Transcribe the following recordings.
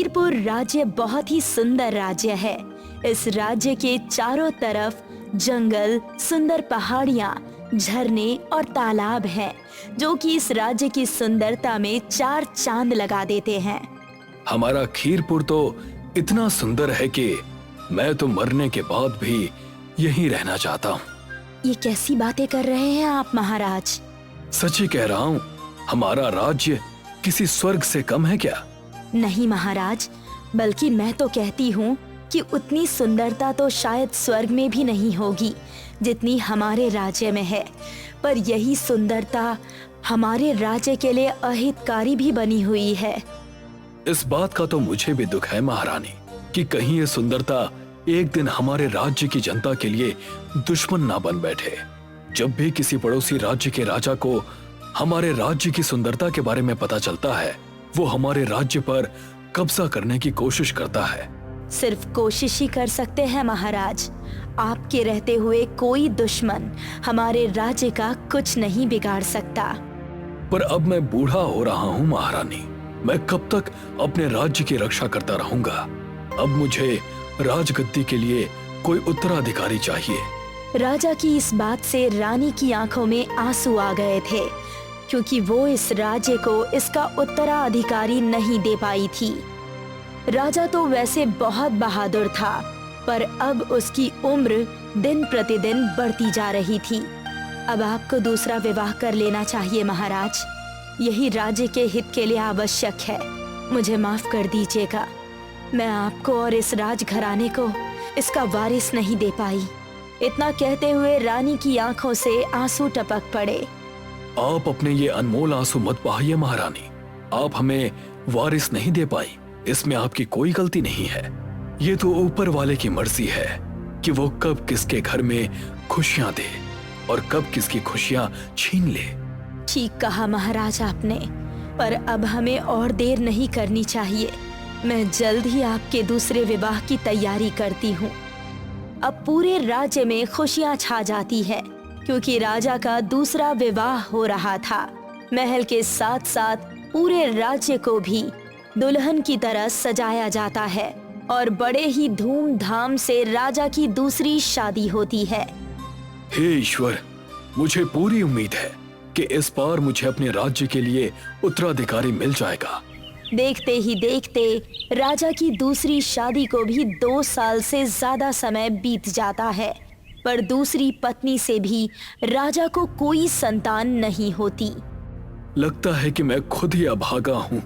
खीरपुर राज्य बहुत ही सुंदर राज्य है। इस राज्य के चारों तरफ जंगल, सुंदर पहाड़ियाँ, झरने और तालाब हैं, जो कि इस राज्य की सुंदरता में चार चांद लगा देते हैं। हमारा खीरपुर तो इतना सुंदर है कि मैं तो मरने के बाद भी यहीं रहना चाहता हूँ। ये कैसी बातें कर रहे हैं आप महाराज? सच ही कह रहा हूँ। हमारा राज्य किसी स्वर्ग से कम है क्या? नहीं महाराज, बल्कि मैं तो कहती हूँ कि उतनी सुंदरता तो शायद स्वर्ग में भी नहीं होगी जितनी हमारे राज्य में है। पर यही सुंदरता हमारे राज्य के लिए अहितकारी भी बनी हुई है। इस बात का तो मुझे भी दुख है महारानी कि कहीं ये सुंदरता एक दिन हमारे राज्य की जनता के लिए दुश्मन ना बन बैठे। जब भी किसी पड़ोसी राज्य के राजा को हमारे राज्य की सुंदरता के बारे में पता चलता है, वो हमारे राज्य पर कब्जा करने की कोशिश करता है। सिर्फ कोशिश ही कर सकते हैं महाराज। आपके रहते हुए कोई दुश्मन हमारे राज्य का कुछ नहीं बिगाड़ सकता। पर अब मैं बूढ़ा हो रहा हूँ महारानी, मैं कब तक अपने राज्य की रक्षा करता रहूंगा? अब मुझे राजगद्दी के लिए कोई उत्तराधिकारी चाहिए। राजा की इस बात से रानी की आंखों में आंसू आ गए थे, क्योंकि वो इस राज्य को इसका उत्तराधिकारी नहीं दे पाई थी। राजा तो वैसे बहुत बहादुर था, पर अब उसकी उम्र दिन प्रतिदिन बढ़ती जा रही थी। अब आपको दूसरा विवाह कर लेना चाहिए महाराज। यही राज्य के हित के लिए आवश्यक है। मुझे माफ कर दीजिएगा, मैं आपको और इस राजघराने को इसका वारिस नहीं दे पाई। इतना कहते हुए रानी की आंखों से आंसू टपक पड़े। आप अपने ये अनमोल आंसू मत बहाइए महारानी। आप हमें वारिस नहीं दे पाई, इसमें आपकी कोई गलती नहीं है। ये तो ऊपर वाले की मर्जी है कि वो कब किसके घर में खुशियां दे और कब किसकी खुशियां छीन ले। ठीक कहा महाराज आपने, पर अब हमें और देर नहीं करनी चाहिए। मैं जल्द ही आपके दूसरे विवाह की तैयारी करती हूँ। अब पूरे राज्य में खुशियाँ छा जाती है, क्योंकि राजा का दूसरा विवाह हो रहा था। महल के साथ साथ पूरे राज्य को भी दुल्हन की तरह सजाया जाता है और बड़े ही धूमधाम से राजा की दूसरी शादी होती है। हे ईश्वर, मुझे पूरी उम्मीद है कि इस बार मुझे अपने राज्य के लिए उत्तराधिकारी मिल जाएगा। देखते ही देखते राजा की दूसरी शादी को भी 2 साल से ज्यादा समय बीत जाता है, पर दूसरी पत्नी से भी राजा को कोई संतान नहीं होती। लगता है कि मैं खुद ही अभागा हूँ,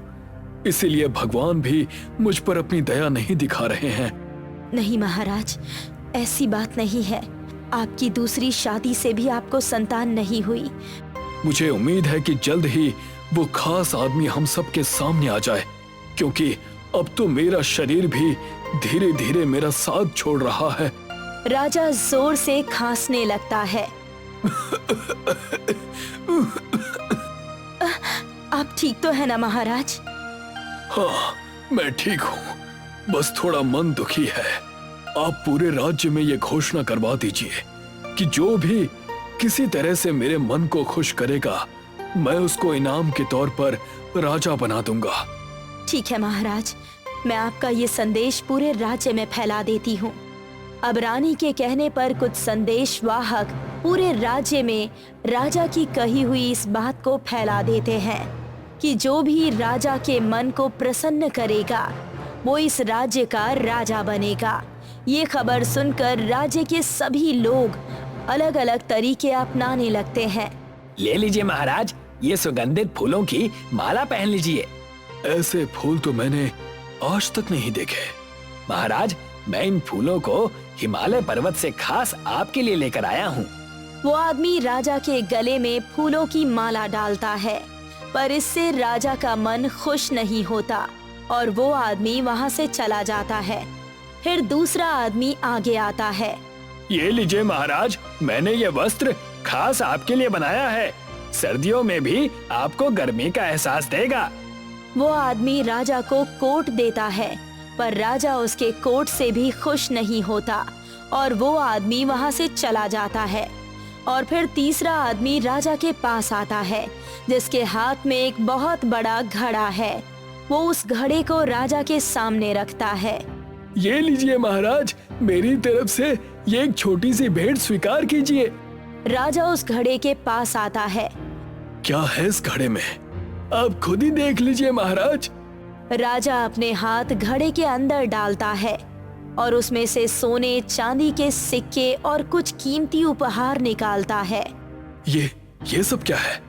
इसीलिए भगवान भी मुझ पर अपनी दया नहीं दिखा रहे हैं। नहीं महाराज, ऐसी बात नहीं है। आपकी दूसरी शादी से भी आपको संतान नहीं हुई। मुझे उम्मीद है कि जल्द ही वो खास आदमी हम सबके सामने आ जाए, क्योंकि अब तो मेरा शरीर भी धीरे धीरे मेरा साथ छोड़ रहा है। राजा जोर से खांसने लगता है। आप ठीक तो है ना महाराज? हाँ, मैं ठीक हूँ, बस थोड़ा मन दुखी है। आप पूरे राज्य में ये घोषणा करवा दीजिए कि जो भी किसी तरह से मेरे मन को खुश करेगा, मैं उसको इनाम के तौर पर राजा बना दूंगा। ठीक है महाराज, मैं आपका ये संदेश पूरे राज्य में फैला देती हूँ। अब रानी के कहने पर कुछ संदेशवाहक पूरे राज्य में राजा की कही हुई इस बात को फैला देते हैं कि जो भी राजा के मन को प्रसन्न करेगा, वो इस राज्य का राजा बनेगा। ये खबर सुनकर राज्य के सभी लोग अलग अलग तरीके अपनाने लगते हैं। ले लीजिए महाराज, ये सुगंधित फूलों की माला पहन लीजिए। ऐसे फूल तो मैंने आज तक नहीं देखे। महाराज, मैं इन फूलों को हिमालय पर्वत से खास आपके लिए लेकर आया हूँ। वो आदमी राजा के गले में फूलों की माला डालता है, पर इससे राजा का मन खुश नहीं होता और वो आदमी वहाँ से चला जाता है। फिर दूसरा आदमी आगे आता है। ये लीजिए महाराज, मैंने ये वस्त्र खास आपके लिए बनाया है। सर्दियों में भी आपको गर्मी का एहसास देगा। वो आदमी राजा को कोट देता है, पर राजा उसके कोट से भी खुश नहीं होता और वो आदमी वहाँ से चला जाता है। और फिर तीसरा आदमी राजा के पास आता है, जिसके हाथ में एक बहुत बड़ा घड़ा है। वो उस घड़े को राजा के सामने रखता है। ये लीजिए महाराज, मेरी तरफ से ये एक छोटी सी भेंट स्वीकार कीजिए। राजा उस घड़े के पास आता है। क्या है इस घड़े में, आप खुद ही देख लीजिए महाराज। राजा अपने हाथ घड़े के अंदर डालता है और उसमें से सोने चांदी के सिक्के और कुछ कीमती उपहार निकालता है। ये सब क्या है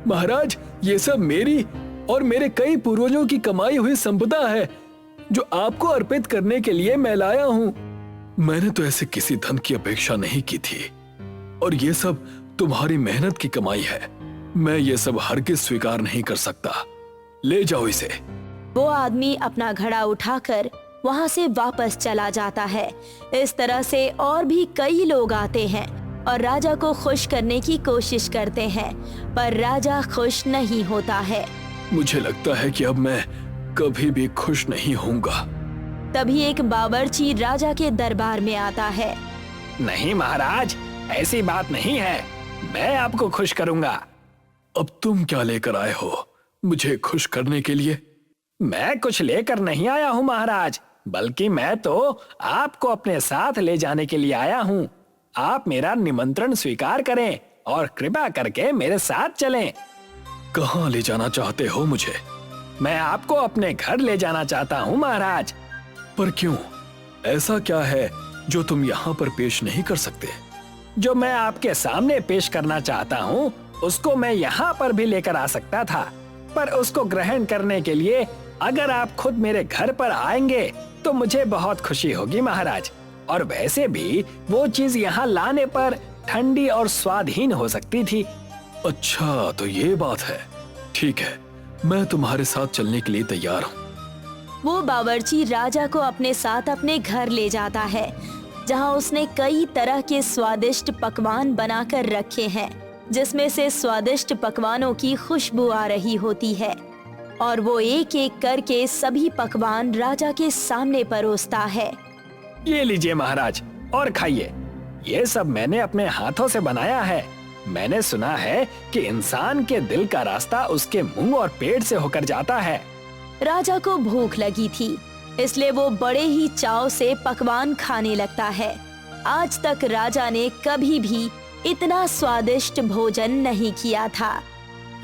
महाराज? ये सब मेरी और मेरे कई पूर्वजों की कमाई हुई संपदा है जो आपको अर्पित करने के लिए मैं लाया हूँ। मैंने तो ऐसे किसी धन की अपेक्षा नहीं की थी और ये सब तुम्हारी मेहनत की कमाई है। मैं ये सब हरगिज स्वीकार नहीं कर सकता। ले जाओ इसे। वो आदमी अपना घड़ा उठाकर वहाँ से वापस चला जाता है। इस तरह से और भी कई लोग आते हैं और राजा को खुश करने की कोशिश करते हैं, पर राजा खुश नहीं होता है। मुझे लगता है कि अब मैं कभी भी खुश नहीं होऊंगा। तभी एक बावर्ची राजा के दरबार में आता है। नहीं महाराज, ऐसी बात नहीं है, मैं आपको खुश करूंगा। अब तुम क्या लेकर आए हो मुझे खुश करने के लिए? मैं कुछ लेकर नहीं आया हूँ महाराज, बल्कि मैं तो आपको अपने साथ ले जाने के लिए आया हूँ। आप मेरा निमंत्रण स्वीकार करें और कृपा करके मेरे साथ चलें। कहाँ ले जाना चाहते हो मुझे? मैं आपको अपने घर ले जाना चाहता हूँ महाराज। पर क्यों? ऐसा क्या है जो तुम यहाँ पर पेश नहीं कर सकते? जो मैं आपके सामने पेश करना चाहता हूँ उसको मैं यहाँ पर भी लेकर आ सकता था, पर उसको ग्रहण करने के लिए अगर आप खुद मेरे घर पर आएंगे तो मुझे बहुत खुशी होगी महाराज। और वैसे भी वो चीज यहाँ लाने पर ठंडी और स्वादहीन हो सकती थी। अच्छा, तो ये बात है। ठीक है, मैं तुम्हारे साथ चलने के लिए तैयार हूँ। वो बावर्ची राजा को अपने साथ अपने घर ले जाता है, जहाँ उसने कई तरह के स्वादिष्ट पकवान बनाकर रखे हैं, जिसमें से स्वादिष्ट पकवानों की खुशबू आ रही होती है। और वो एक एक करके सभी पकवान राजा के सामने परोसता है। ये लीजिए महाराज और खाइए। ये सब मैंने अपने हाथों से बनाया है। मैंने सुना है कि इंसान के दिल का रास्ता उसके मुंह और पेट से होकर जाता है। राजा को भूख लगी थी, इसलिए वो बड़े ही चाव से पकवान खाने लगता है। आज तक राजा ने कभी भी इतना स्वादिष्ट भोजन नहीं किया था।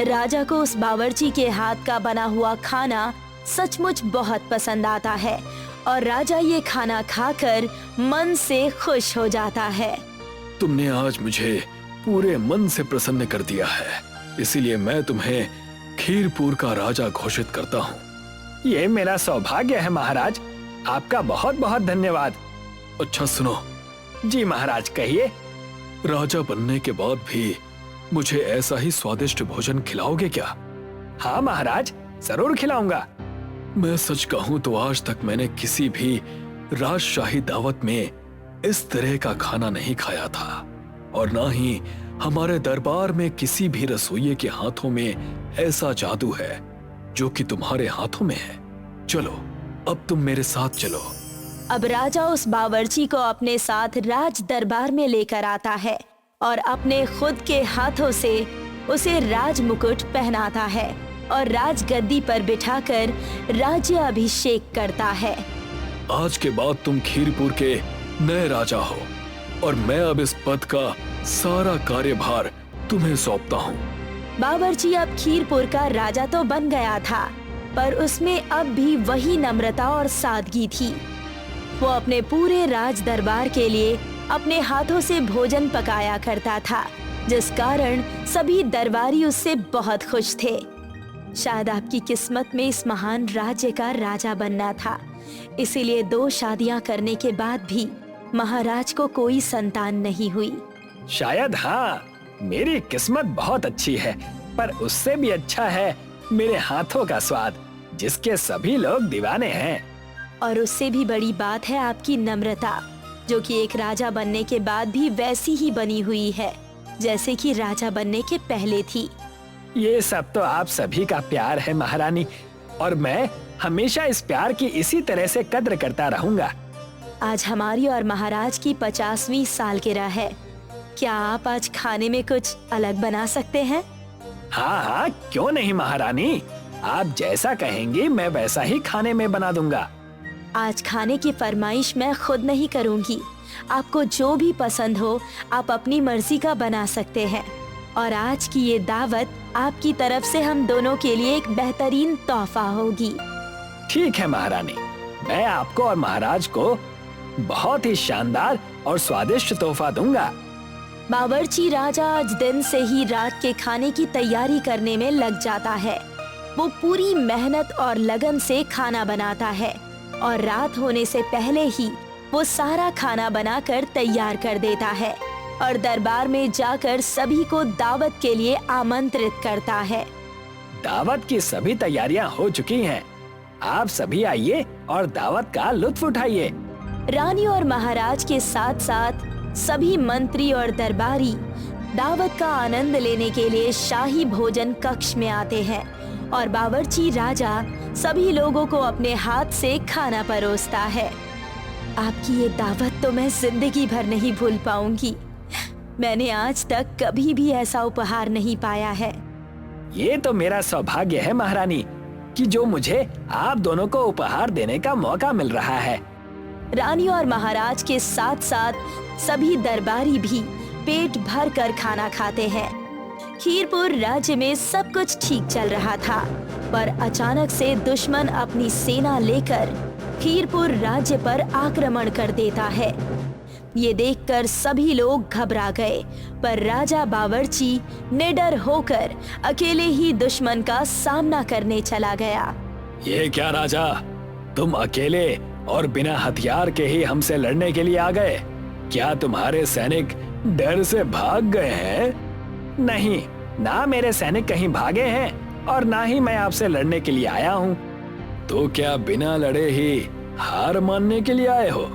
राजा को उस बावर्ची के हाथ का बना हुआ खाना सचमुच बहुत पसंद आता है और राजा ये खाना खाकर मन से खुश हो जाता है। तुमने आज मुझे पूरे मन से प्रसन्न कर दिया है, इसीलिए मैं तुम्हें खीरपुर का राजा घोषित करता हूँ। ये मेरा सौभाग्य है महाराज, आपका बहुत बहुत धन्यवाद। अच्छा सुनो। जी महाराज, कहिए। राजा बनने के बाद भी मुझे ऐसा ही स्वादिष्ट भोजन खिलाओगे क्या? हाँ महाराज, जरूर खिलाऊंगा। मैं सच कहूँ तो आज तक मैंने किसी भी राजशाही दावत में इस तरह का खाना नहीं खाया था और ना ही हमारे दरबार में किसी भी रसोइये के हाथों में ऐसा जादू है जो कि तुम्हारे हाथों में है। चलो, अब तुम मेरे साथ चलो। अब राजा उस बावर्ची को अपने साथ राज दरबार में लेकर आता है और अपने खुद के हाथों से उसे राज मुकुट पहनाता है और राजगद्दी पर बिठाकर राज्य अभिषेक करता है। आज के बाद तुम खीरपुर के नए राजा हो और मैं अब इस पद का सारा कार्यभार तुम्हें सौंपता हूँ। बावर्ची अब खीरपुर का राजा तो बन गया था, पर उसमें अब भी वही नम्रता और सादगी थी। वो अपने पूरे राज दरबार के लिए अपने हाथों से भोजन पकाया करता था, जिस कारण सभी दरबारी उससे बहुत खुश थे। शायद आपकी किस्मत में इस महान राज्य का राजा बनना था, इसीलिए 2 शादियां करने के बाद भी महाराज को कोई संतान नहीं हुई। शायद हाँ, मेरी किस्मत बहुत अच्छी है, पर उससे भी अच्छा है मेरे हाथों का स्वाद, जिसके सभी लोग दीवाने हैं। और उससे भी बड़ी बात है आपकी नम्रता, जो कि एक राजा बनने के बाद भी वैसी ही बनी हुई है जैसे कि राजा बनने के पहले थी। ये सब तो आप सभी का प्यार है महारानी, और मैं हमेशा इस प्यार की इसी तरह से कद्र करता रहूंगा। आज हमारी और महाराज की 50वीं सालगिरह है। क्या आप आज खाने में कुछ अलग बना सकते हैं? हाँ हाँ, क्यों नहीं महारानी। आप जैसा कहेंगी मैं वैसा ही खाने में बना दूंगा। आज खाने की फरमाइश मैं खुद नहीं करूंगी। आपको जो भी पसंद हो आप अपनी मर्जी का बना सकते हैं। और आज की ये दावत आपकी तरफ से हम दोनों के लिए एक बेहतरीन तोहफा होगी। ठीक है महारानी, मैं आपको और महाराज को बहुत ही शानदार और स्वादिष्ट तोहफा दूंगा। बावर्ची राजा आज दिन से ही रात के खाने की तैयारी करने में लग जाता है। वो पूरी मेहनत और लगन से खाना बनाता है और रात होने से पहले ही वो सारा खाना बनाकर तैयार कर देता है और दरबार में जाकर सभी को दावत के लिए आमंत्रित करता है। दावत की सभी तैयारियां हो चुकी हैं। आप सभी आइए और दावत का लुत्फ उठाइए। रानी और महाराज के साथ साथ सभी मंत्री और दरबारी दावत का आनंद लेने के लिए शाही भोजन कक्ष में आते हैं और बावर्ची राजा सभी लोगों को अपने हाथ से खाना परोसता है। आपकी ये दावत तो मैं जिंदगी भर नहीं भूल पाऊंगी। मैंने आज तक कभी भी ऐसा उपहार नहीं पाया है। ये तो मेरा सौभाग्य है महारानी कि जो मुझे आप दोनों को उपहार देने का मौका मिल रहा है। रानी और महाराज के साथ साथ सभी दरबारी भी पेट भर कर खाना खाते हैं। खीरपुर राज्य में सब कुछ ठीक चल रहा था, पर अचानक से दुश्मन अपनी सेना लेकर खीरपुर राज्य पर आक्रमण कर देता है। ये देखकर सभी लोग घबरा गए, पर राजा बावर्ची निडर होकर अकेले ही दुश्मन का सामना करने चला गया। ये क्या राजा, तुम अकेले और बिना हथियार के ही हमसे लड़ने के लिए आ गए? क्या तुम्हारे सैनिक डर से भाग गए हैं? नहीं, ना मेरे सैनिक कहीं भागे हैं और ना ही मैं आपसे लड़ने के लिए आया हूँ। तो क्या बिना लड़े ही हार मानने के लिए आए हो?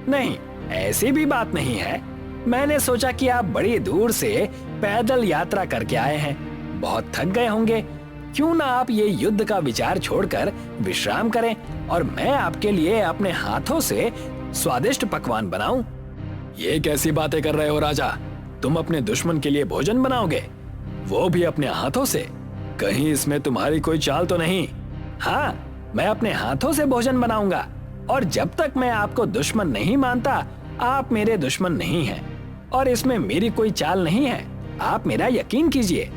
नहीं, ऐसी भी बात नहीं है। मैंने सोचा कि आप बड़ी दूर से पैदल यात्रा करके आए हैं, बहुत थक गए होंगे। क्यों ना आप ये युद्ध का विचार छोड़कर विश्राम करें और मैं आपके लिए अपने हाथों से स्वादिष्ट पकवान बनाऊं। ये कैसी बातें कर रहे हो राजा? तुम अपने दुश्मन के लिए भोजन बनाओगे, वो भी अपने हाथों से? कहीं इसमें तुम्हारी कोई चाल तो नहीं? हाँ, मैं अपने हाथों से भोजन बनाऊंगा और जब तक मैं आपको दुश्मन नहीं मानता, आप मेरे दुश्मन नहीं हैं और इसमें मेरी कोई चाल नहीं है। आप मेरा यकीन कीजिए।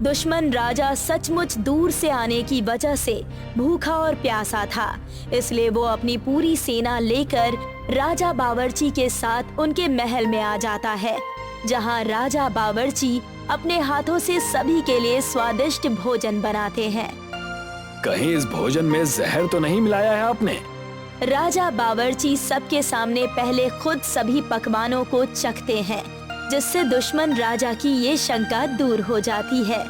दुश्मन राजा सचमुच दूर से आने की वजह से भूखा और प्यासा था, इसलिए वो अपनी पूरी सेना लेकर राजा बावर्ची के साथ उनके महल में आ जाता है, जहां राजा बावर्ची अपने हाथों से सभी के लिए स्वादिष्ट भोजन बनाते हैं। कहीं इस भोजन में जहर तो नहीं मिलाया है आपने? राजा बावर्ची सबके सामने पहले खुद सभी पकवानों को चखते हैं, जिससे दुश्मन राजा की ये शंका दूर हो जाती है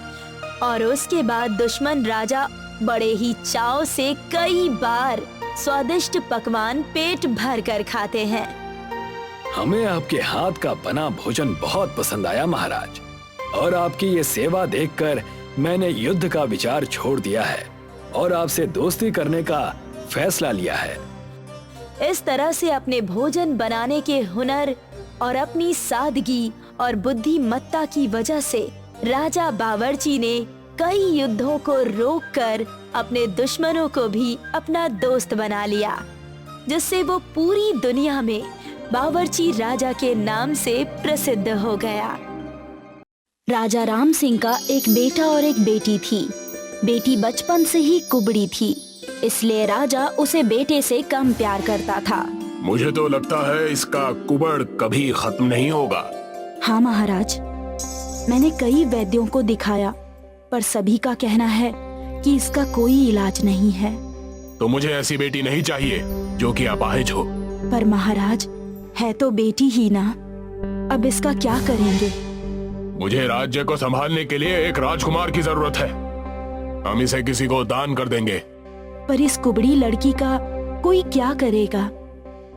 और उसके बाद दुश्मन राजा बड़े ही चाव से कई बार स्वादिष्ट पकवान पेट भर कर खाते हैं। हमें आपके हाथ का बना भोजन बहुत पसंद आया महाराज, और आपकी ये सेवा देखकर मैंने युद्ध का विचार छोड़ दिया है और आपसे दोस्ती करने का फैसला लिया है। इस तरह से अपने भोजन बनाने के हुनर और अपनी सादगी और बुद्धिमत्ता की वजह से राजा बावर्ची ने कई युद्धों को रोककर अपने दुश्मनों को भी अपना दोस्त बना लिया, जिससे वो पूरी दुनिया में बावर्ची राजा के नाम से प्रसिद्ध हो गया। राजा राम सिंह का एक बेटा और एक बेटी थी। बेटी बचपन से ही कुबड़ी थी, इसलिए राजा उसे बेटे से कम प्यार करता था। मुझे तो लगता है इसका कुबड़ कभी खत्म नहीं होगा। हाँ महाराज, मैंने कई वैद्यों को दिखाया, पर सभी का कहना है कि इसका कोई इलाज नहीं है। तो मुझे ऐसी बेटी नहीं चाहिए जो कि अपाहिज हो। पर महाराज, है तो बेटी ही ना, अब इसका क्या करेंगे? मुझे राज्य को संभालने के लिए एक राजकुमार की जरूरत है। हम इसे किसी को दान कर देंगे। पर इस कुबड़ी लड़की का कोई क्या करेगा?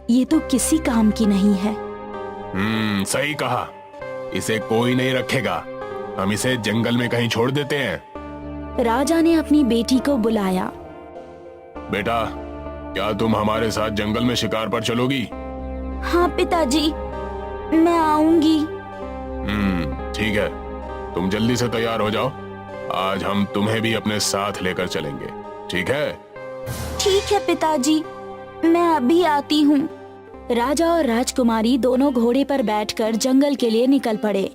ये तो किसी काम की नहीं है। सही कहा। इसे कोई नहीं रखेगा। हम इसे जंगल में कहीं छोड़ देते हैं। राजा ने अपनी बेटी को बुलाया। बेटा, क्या तुम हमारे साथ जंगल में शिकार पर चलोगी? हाँ पिताजी, मैं आऊंगी। ठीक है, तुम जल्दी से तैयार हो जाओ आज हम तुम्हें भी अपने साथ लेकर चलेंगे, ठीक है? ठीक है पिताजी, मैं अभी आती हूँ। राजा और राजकुमारी दोनों घोड़े पर बैठकर जंगल के लिए निकल पड़े।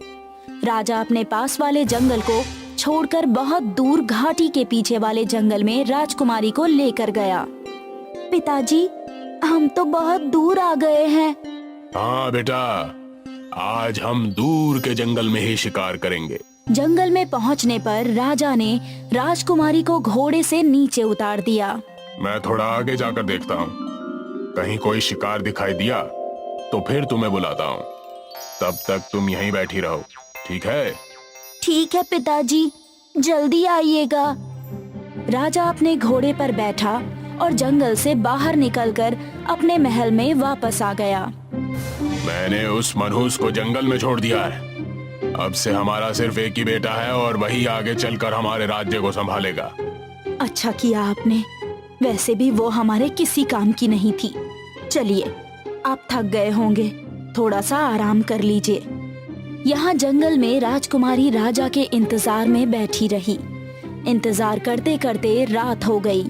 राजा अपने पास वाले जंगल को छोड़कर बहुत दूर घाटी के पीछे वाले जंगल में राजकुमारी को लेकर गया। पिताजी, हम तो बहुत दूर आ गए हैं। हाँ बेटा, आज हम दूर के जंगल में ही शिकार करेंगे। जंगल में पहुंचने पर राजा ने राजकुमारी को घोड़े से नीचे उतार दिया। मैं थोड़ा आगे जाकर देखता हूँ, कहीं कोई शिकार दिखाई दिया तो फिर तुम्हें बुलाता हूँ। तब तक तुम यहीं बैठी रहो, ठीक है? ठीक है पिताजी, जल्दी आइएगा। राजा अपने घोड़े पर बैठा और जंगल से बाहर निकलकर अपने महल में वापस आ गया। मैंने उस मनहूस को जंगल में छोड़ दिया है। अब से हमारा सिर्फ एक ही बेटा है और वही आगे चलकर हमारे राज्य को संभालेगा। अच्छा किया आपने, वैसे भी वो हमारे किसी काम की नहीं थी। चलिए, आप थक गए होंगे, थोड़ा सा आराम कर लीजिए। यहाँ जंगल में राजकुमारी राजा के इंतजार में बैठी रही। इंतजार करते करते रात हो गई,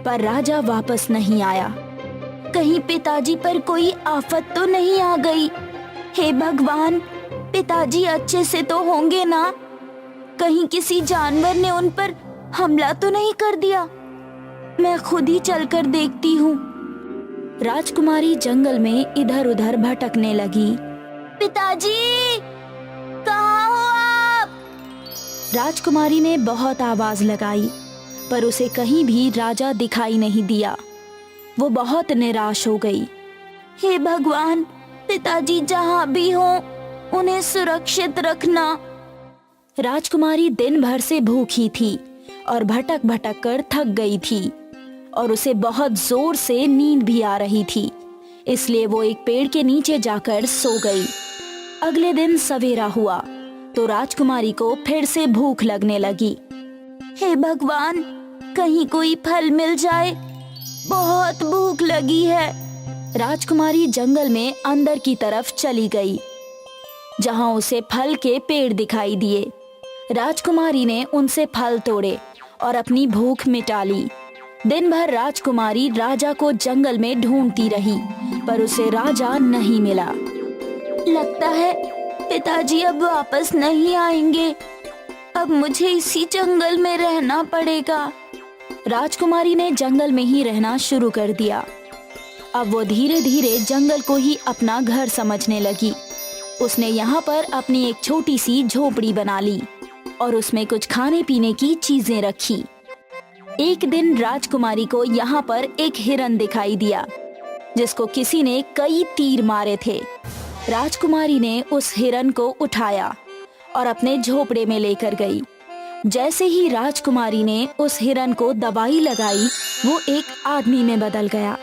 पर राजा वापस नहीं आया। कहीं पिताजी पर कोई आफत तो नहीं आ गई? हे भगवान, पिताजी अच्छे से तो होंगे ना? कहीं किसी जानवर ने उन पर हमला तो नहीं कर दिया? मैं खुद ही चलकर देखती हूँ। राजकुमारी जंगल में इधर उधर भटकने लगी। पिताजी, कहाँ हो आप? राजकुमारी ने बहुत आवाज लगाई, पर उसे कहीं भी राजा दिखाई नहीं दिया। वो बहुत निराश हो गई। हे भगवान, पिताजी जहाँ भी हों, उन्हें सुरक्षित रखना। राजकुमारी दिन भर से भूखी थी और भटक भटक कर थक गई थी और उसे बहुत जोर से नींद भी आ रही थी, इसलिए वो एक पेड़ के नीचे जाकर सो गई। अगले दिन सवेरा हुआ तो राजकुमारी को फिर से भूख लगने लगी। हे भगवान, कहीं कोई फल मिल जाए, बहुत भूख लगी है। राजकुमारी जंगल में अंदर की तरफ चली गई, जहां उसे फल के पेड़ दिखाई दिए। राजकुमारी ने उनसे फल तोड़े और अपनी भूख मिटा ली। दिन भर राजकुमारी राजा को जंगल में ढूंढती रही, पर उसे राजा नहीं मिला। लगता है पिताजी अब वापस नहीं आएंगे। अब मुझे इसी जंगल में रहना पड़ेगा। राजकुमारी ने जंगल में ही रहना शुरू कर दिया। अब वो धीरे धीरे जंगल को ही अपना घर समझने लगी। उसने यहाँ पर अपनी एक छोटी सी झोपड़ी बना ली और उसमें कुछ खाने पीने की चीजें रखी। एक दिन राजकुमारी को यहाँ पर एक हिरन दिखाई दिया, जिसको किसी ने कई तीर मारे थे। राजकुमारी ने उस हिरन को उठाया और अपने झोपड़े में लेकर गई। जैसे ही राजकुमारी ने उस हिरन को दवाई लगाई, वो एक आदमी में बदल गया।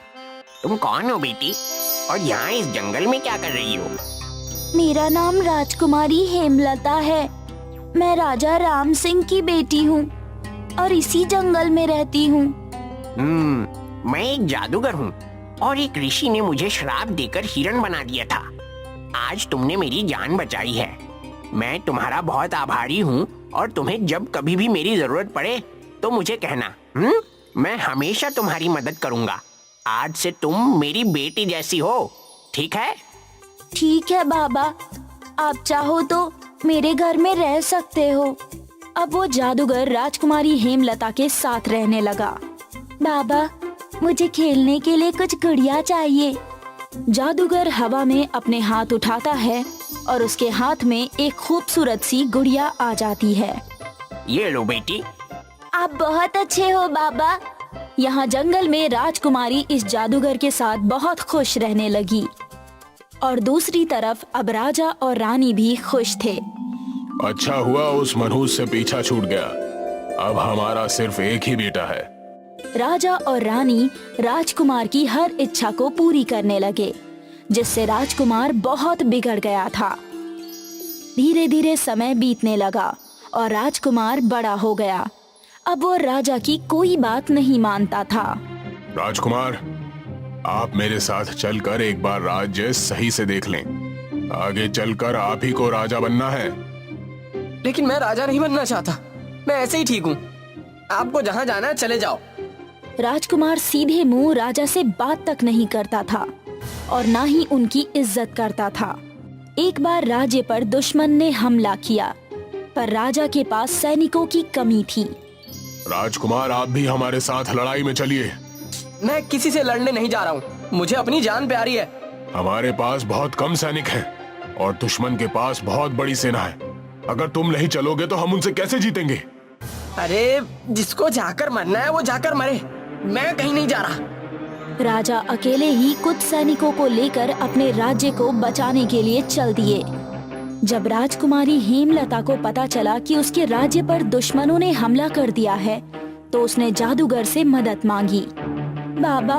तुम कौन हो बेटी, और यहाँ इस जंगल में क्या कर रही हो? मेरा नाम राजकुमारी हेमलता है। मैं राजा राम सिंह की बेटी हूँ और इसी जंगल में रहती हूँ। मैं एक जादूगर हूँ और एक ऋषि ने मुझे श्राप देकर हिरण बना दिया था। आज तुमने मेरी जान बचाई है। मैं तुम्हारा बहुत आभारी हूँ और तुम्हें जब कभी भी मेरी जरूरत पड़े तो मुझे कहना। मैं हमेशा तुम्हारी मदद करूँगा। आज से तुम मेरी बेटी जैसी हो, ठीक है? ठीक है बाबा, आप चाहो तो मेरे घर में रह सकते हो। अब वो जादूगर राजकुमारी हेमलता के साथ रहने लगा। बाबा, मुझे खेलने के लिए कुछ गुड़िया चाहिए। जादूगर हवा में अपने हाथ उठाता है और उसके हाथ में एक खूबसूरत सी गुड़िया आ जाती है। ये लो बेटी। आप बहुत अच्छे हो बाबा। यहाँ जंगल में राजकुमारी इस जादूगर के साथ बहुत खुश रहने लगी और दूसरी तरफ अब राजा और रानी भी खुश थे। अच्छा हुआ उस मनहूस से पीछा छूट गया। अब हमारा सिर्फ एक ही बेटा है। राजा और रानी राजकुमार की हर इच्छा को पूरी करने लगे, जिससे राजकुमार बहुत बिगड़ गया था। धीरे धीरे समय बीतने लगा और राजकुमार बड़ा हो गया। अब वो राजा की कोई बात नहीं मानता था। राजकुमार, आप मेरे साथ चलकर एक बार राज्य सही से देख लें। आगे चलकर आप ही को राजा बनना है। लेकिन मैं राजा नहीं बनना चाहता। मैं ऐसे ही ठीक हूँ। आपको जहाँ जाना है चले जाओ। राजकुमार सीधे मुंह राजा से बात तक नहीं करता था और ना ही उनकी इज्जत करता था। एक बार राज्य पर दुश्मन ने हमला किया, पर राजा के पास सैनिकों की कमी थी। राजकुमार, आप भी हमारे साथ लड़ाई में चलिए। मैं किसी से लड़ने नहीं जा रहा हूँ, मुझे अपनी जान प्यारी है। हमारे पास बहुत कम सैनिक हैं और दुश्मन के पास बहुत बड़ी सेना है। अगर तुम नहीं चलोगे तो हम उनसे कैसे जीतेंगे? अरे जिसको जाकर मरना है वो जाकर मरे, मैं कहीं नहीं जा रहा। राजा अकेले ही कुछ सैनिकों को लेकर अपने राज्य को बचाने के लिए चल दिए। जब राजकुमारी हेमलता को पता चला कि उसके राज्य पर दुश्मनों ने हमला कर दिया है, तो उसने जादूगर से मदद मांगी। बाबा,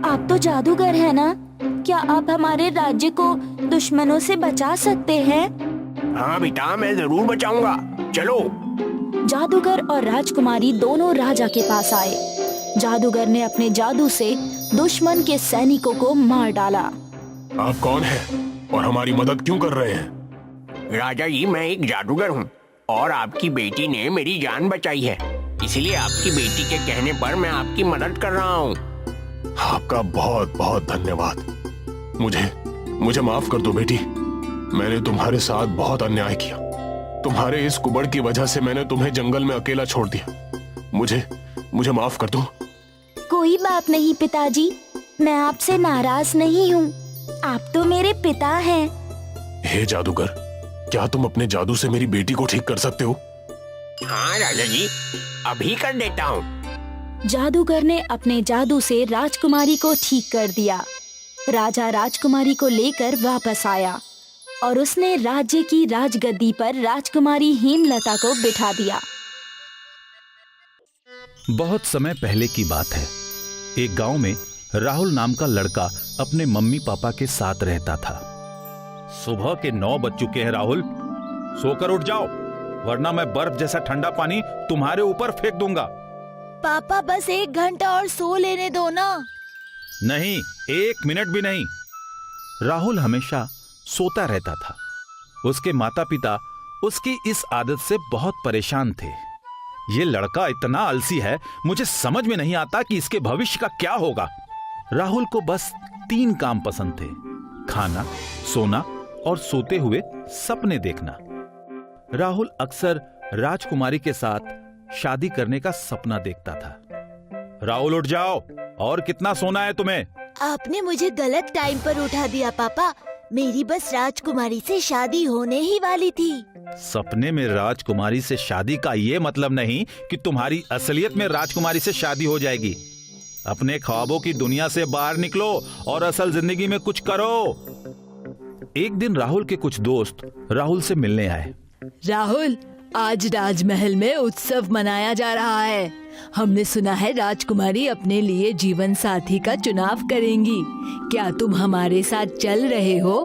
आप तो जादूगर हैं ना? क्या आप हमारे राज्य को दुश्मनों से बचा सकते हैं? हाँ बेटा, मैं जरूर बचाऊंगा, चलो। जादूगर और राजकुमारी दोनों राजा के पास आए। जादूगर ने अपने जादू से दुश्मन के सैनिकों को मार डाला। आप कौन हैं और हमारी मदद क्यों कर रहे हैं? राजा जी, मैं एक जादूगर हूँ और आपकी बेटी ने मेरी जान बचाई है, इसलिए आपकी बेटी के कहने पर मैं आपकी मदद कर रहा हूँ। आपका बहुत बहुत धन्यवाद। मुझे माफ कर दो बेटी, मैंने तुम्हारे साथ बहुत अन्याय किया। तुम्हारे इस कुबड़ की वजह से मैंने तुम्हें जंगल में अकेला छोड़ दिया। मुझे माफ कर दो। कोई बात नहीं पिताजी, मैं आपसे नाराज नहीं हूँ। आप तो मेरे पिता हैं। हे जादूगर, क्या तुम अपने जादू से मेरी बेटी को ठीक कर सकते हो? हाँ राजा जी, अभी कर देता हूँ। जादूगर ने अपने जादू से राजकुमारी को ठीक कर दिया। राजा राजकुमारी को लेकर वापस आया और उसने राज्य की राजगद्दी पर राजकुमारी हेमलता को बिठा दिया। बहुत समय पहले की बात है। एक गांव में राहुल नाम का लड़का अपने मम्मी पापा के साथ रहता था। सुबह के 9 बज चुके हैं राहुल, सोकर उठ जाओ, वरना मैं बर्फ जैसा ठंडा पानी तुम्हारे ऊपर फेंक दूंगा। पापा, बस 1 घंटा और सो लेने दो ना। नहीं, 1 मिनट भी नहीं। राहुल हमेशा सोता रहता था। उसके माता पिता उसकी इस आदत से बहुत परेशान थे। ये लड़का इतना आलसी है, मुझे समझ में नहीं आता कि इसके भविष्य का क्या होगा। राहुल को बस 3 काम पसंद थे: खाना, सोना और सोते हुए सपने देखना। राहुल अक्सर राजकुमारी के साथ शादी करने का सपना देखता था। राहुल उठ जाओ, और कितना सोना है तुम्हें? आपने मुझे गलत टाइम पर उठा दिया पापा, मेरी बस राजकुमारी से शादी होने ही वाली थी। सपने में राजकुमारी से शादी का ये मतलब नहीं कि तुम्हारी असलियत में राजकुमारी से शादी हो जाएगी। अपने ख्वाबों की दुनिया से बाहर निकलो और असल जिंदगी में कुछ करो। एक दिन राहुल के कुछ दोस्त राहुल से मिलने आए। राहुल, आज राजमहल में उत्सव मनाया जा रहा है। हमने सुना है राजकुमारी अपने लिए जीवन साथी का चुनाव करेंगी। क्या तुम हमारे साथ चल रहे हो?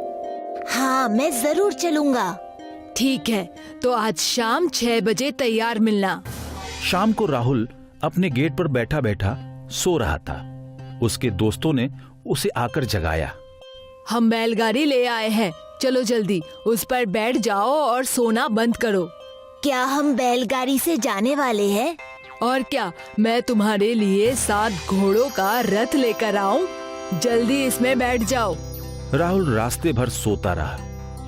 हाँ, मैं जरूर चलूंगा। ठीक है, तो आज शाम 6 बजे तैयार मिलना। शाम को राहुल अपने गेट पर बैठा बैठा सो रहा था। उसके दोस्तों ने उसे आकर जगाया। हम बैलगाड़ी ले आए हैं, चलो जल्दी उस पर बैठ जाओ और सोना बंद करो। क्या हम बैलगाड़ी से जाने वाले हैं? और क्या, मैं तुम्हारे लिए 7 घोड़ों का रथ लेकर आऊं? जल्दी इसमें बैठ जाओ। राहुल रास्ते भर सोता रहा।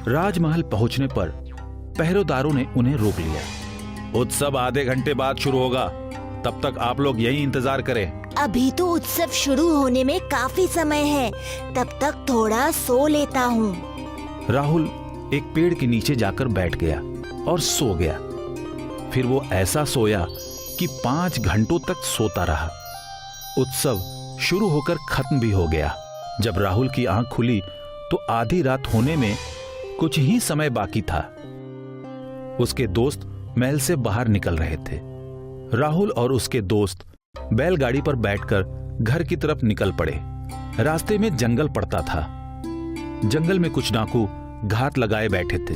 राजमहल पहुंचने पर पहरेदारों ने उन्हें रोक लिया। उत्सव आधे घंटे बाद शुरू होगा, तब तक आप लोग यहीं इंतजार करें। अभी तो उत्सव शुरू होने में काफी समय है, तब तक थोड़ा सो लेता हूँ। राहुल एक पेड़ के नीचे जाकर बैठ गया और सो गया। फिर वो ऐसा सोया कि 5 घंटों तक सोता रहा। उत्सव शुरू होकर खत्म भी हो गया। जब राहुल की आंख खुली तो आधी रात होने में कुछ ही समय बाकी था। उसके दोस्त महल से बाहर निकल रहे थे। राहुल और उसके दोस्त बैलगाड़ी पर बैठकर घर की तरफ निकल पड़े। रास्ते में जंगल पड़ता था। जंगल में कुछ डाकू घात लगाए बैठे थे।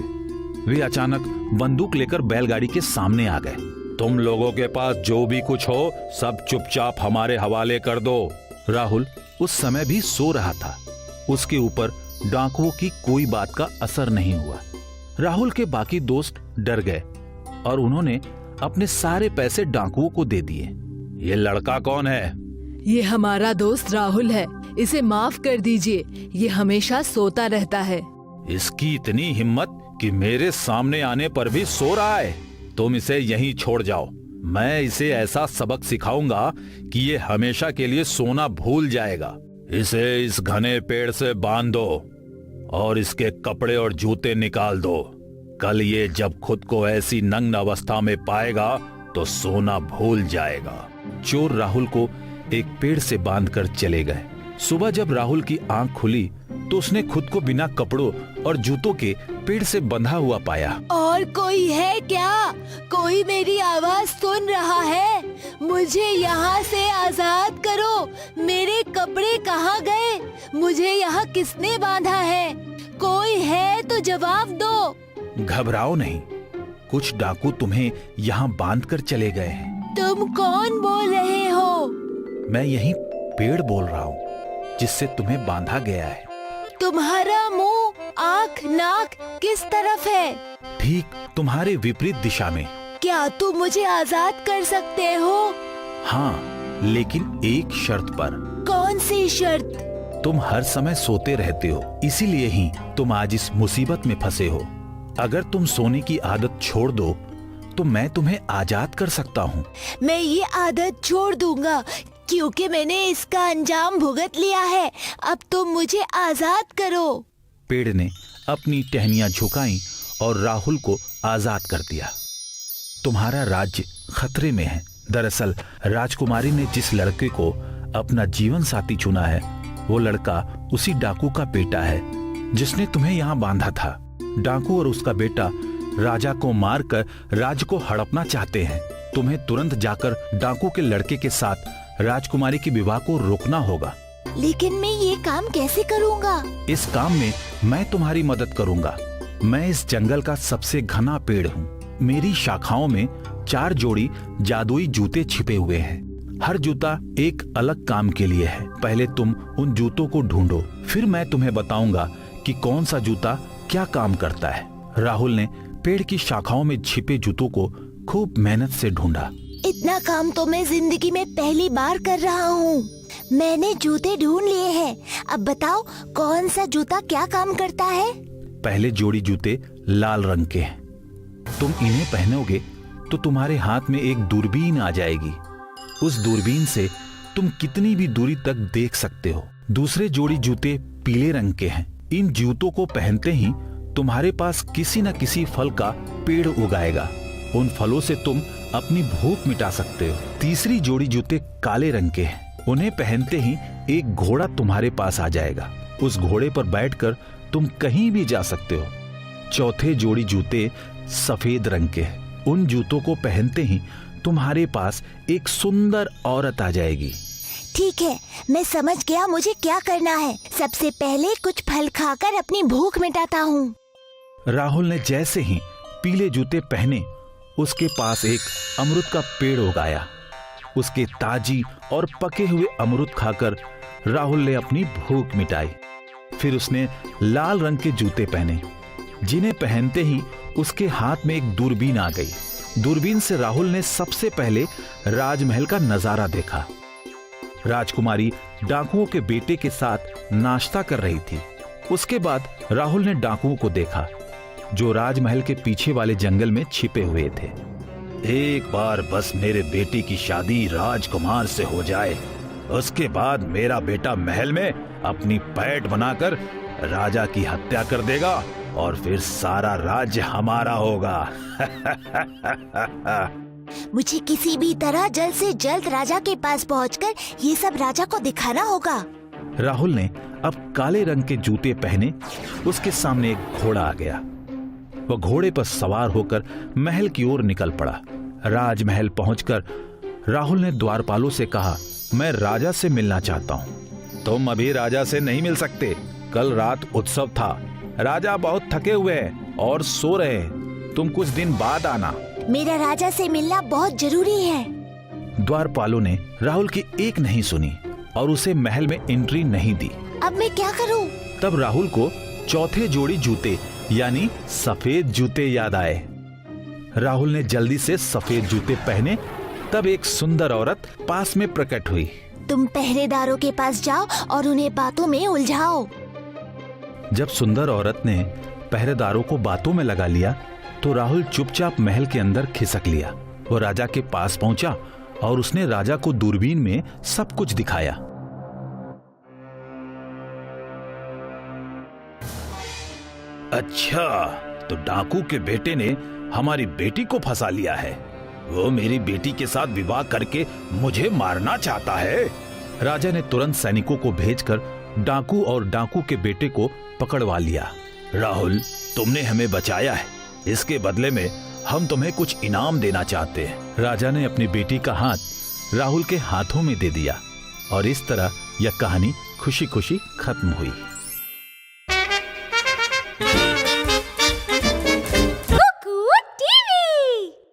वे अचानक बंदूक लेकर बैलगाड़ी के सामने आ गए। तुम लोगों के पास जो भी कुछ हो सब चुपचाप हमारे हवाले कर दो। राहुल उस समय भी सो रहा था। उसके ऊपर डाकुओं की कोई बात का असर नहीं हुआ। राहुल के बाकी दोस्त डर गए और उन्होंने अपने सारे पैसे डाकुओं को दे दिए। ये लड़का कौन है? ये हमारा दोस्त राहुल है, इसे माफ कर दीजिए, ये हमेशा सोता रहता है। इसकी इतनी हिम्मत कि मेरे सामने आने पर भी सो रहा है। तुम इसे यहीं छोड़ जाओ, मैं इसे ऐसा सबक सिखाऊंगा कि ये हमेशा के लिए सोना भूल जाएगा। इसे इस घने पेड़ से बांध दो और इसके कपड़े और जूते निकाल दो। कल ये जब खुद को ऐसी नग्न अवस्था में पाएगा तो सोना भूल जाएगा। चोर राहुल को एक पेड़ से बांधकर चले गए। सुबह जब राहुल की आंख खुली तो उसने खुद को बिना कपड़ों और जूतों के पेड़ से बंधा हुआ पाया। और कोई है क्या? कोई मेरी आवाज सुन रहा है? मुझे यहाँ से आजाद करो। मेरे कपड़े कहाँ गए? मुझे यहाँ किसने बांधा है? कोई है तो जवाब दो। घबराओ नहीं, कुछ डाकू तुम्हें यहाँ बांध कर चले गए हैं। तुम कौन बोल रहे हो? मैं यही पेड़ बोल रहा हूँ जिससे तुम्हें बांधा गया है। तुम्हारा मुंह, आँख, नाक किस तरफ है? ठीक तुम्हारे विपरीत दिशा में। क्या तुम मुझे आजाद कर सकते हो? हाँ, लेकिन एक शर्त पर। कौन सी शर्त? तुम हर समय सोते रहते हो, इसीलिए ही तुम आज इस मुसीबत में फंसे हो। अगर तुम सोने की आदत छोड़ दो तो मैं तुम्हें आजाद कर सकता हूँ। मैं ये आदत छोड़ दूंगा क्योंकि मैंने इसका अंजाम भुगत लिया है। अब तुम मुझे आजाद करो। पेड़ ने अपनी टहनियां झुकाईं और राहुल को आजाद कर दिया। तुम्हारा राज्य खतरे में है। दरअसल राजकुमारी ने जिस लड़के को अपना जीवन साथी चुना है वो लड़का उसी डाकू का बेटा है जिसने तुम्हें यहाँ बांधा था। डाकू और उसका बेटा राजा को मारकर राज्य को हड़पना चाहते हैं। तुम्हें तुरंत जाकर डाकू के लड़के के साथ राजकुमारी के विवाह को रोकना होगा। लेकिन मैं ये काम कैसे करूँगा? इस काम में मैं तुम्हारी मदद करूँगा। मैं इस जंगल का सबसे घना पेड़ हूँ। मेरी शाखाओं में 4 जोड़ी जादुई जूते छिपे हुए हैं। हर जूता एक अलग काम के लिए है। पहले तुम उन जूतों को ढूंढो, फिर मैं तुम्हें बताऊंगा कि कौन सा जूता क्या काम करता है। राहुल ने पेड़ की शाखाओं में छिपे जूतों को खूब मेहनत से ढूंढा। इतना काम तो मैं जिंदगी में पहली बार कर रहा हूँ। मैंने जूते ढूंढ लिए हैं। अब बताओ कौन सा जूता क्या काम करता है? पहले जोड़ी जूते लाल रंग के हैं। तुम इन्हें पहनोगे तो तुम्हारे हाथ में एक दूरबीन आ जाएगी। उस दूरबीन से तुम कितनी भी दूरी तक देख सकते हो। दूसरे जोड़ी जूते पीले रंग के हैं। इन जूतों को पहनते ही तुम्हारे पास किसी न किसी फल का पेड़ उगाएगा। उन फलों से तुम अपनी भूख मिटा सकते हो। तीसरी जोड़ी जूते काले रंग के हैं। उन्हें पहनते ही एक घोड़ा तुम्हारे पास आ जाएगा। उस घोड़े पर बैठकर तुम कहीं भी जा सकते हो। चौथे जोड़ी जूते सफेद रंग के हैं। उन जूतों को पहनते ही तुम्हारे पास एक सुंदर औरत आ जाएगी। ठीक है, मैं समझ गया मुझे क्या करना है। सबसे पहले कुछ फल खाकर अपनी भूख मिटाता हूँ। राहुल ने जैसे ही पीले जूते पहने उसके पास एक अमरूद का पेड़ उगाया। उसके ताजी और पके हुए अमरूद खाकर राहुल ने अपनी भूख मिटाई। फिर उसने लाल रंग के जूते पहने, जिन्हें पहनते ही उसके हाथ में एक दूरबीन आ गई। दूरबीन से राहुल ने सबसे पहले राजमहल का नजारा देखा। राजकुमारी डाकुओं के बेटे के साथ नाश्ता कर रही थी। उसके बाद राहुल ने डाकुओं को देखा जो राजमहल के पीछे वाले जंगल में छिपे हुए थे। एक बार बस मेरे बेटे की शादी राजकुमार से हो जाए, उसके बाद मेरा बेटा महल में अपनी पैठ बनाकर राजा की हत्या कर देगा और फिर सारा राज्य हमारा होगा। मुझे किसी भी तरह जल्द से जल्द राजा के पास पहुंचकर ये सब राजा को दिखाना होगा। राहुल ने अब काले रंग के जूते पहने उसके सामने एक घोड़ा आ गया। वह घोड़े पर सवार होकर महल की ओर निकल पड़ा। राजमहल पहुंचकर राहुल ने द्वारपालों से कहा, मैं राजा से मिलना चाहता हूँ। तुम अभी राजा से नहीं मिल सकते। कल रात उत्सव था। राजा बहुत थके हुए हैं और सो रहे हैं। तुम कुछ दिन बाद आना। मेरा राजा से मिलना बहुत जरूरी है। द्वारपालों ने राहुल की एक नहीं सुनी और उसे महल में एंट्री नहीं दी। अब मैं क्या करूं? तब राहुल को चौथे जोड़ी जूते यानी सफेद जूते याद आए। राहुल ने जल्दी से सफेद जूते पहने। तब एक सुंदर औरत पास में प्रकट हुई। तुम पहरेदारों के पास जाओ और उन्हें बातों में उलझाओ। जब सुंदर औरत ने पहरेदारों को बातों में लगा लिया तो राहुल चुपचाप महल के अंदर खिसक लिया। वो राजा के पास पहुंचा और उसने राजा को दूरबीन में सब कुछ दिखाया। अच्छा, तो डाकू के बेटे ने हमारी बेटी को फंसा लिया है। वो मेरी बेटी के साथ विवाह करके मुझे मारना चाहता है। राजा ने तुरंत सैनिकों को भेजकर डाकू और डाकू के बेटे को पकड़वा लिया। राहुल, तुमने हमें बचाया है, इसके बदले में हम तुम्हें कुछ इनाम देना चाहते हैं। राजा ने अपनी बेटी का हाथ राहुल के हाथों में दे दिया और इस तरह यह कहानी खुशी खुशी खत्म हुई।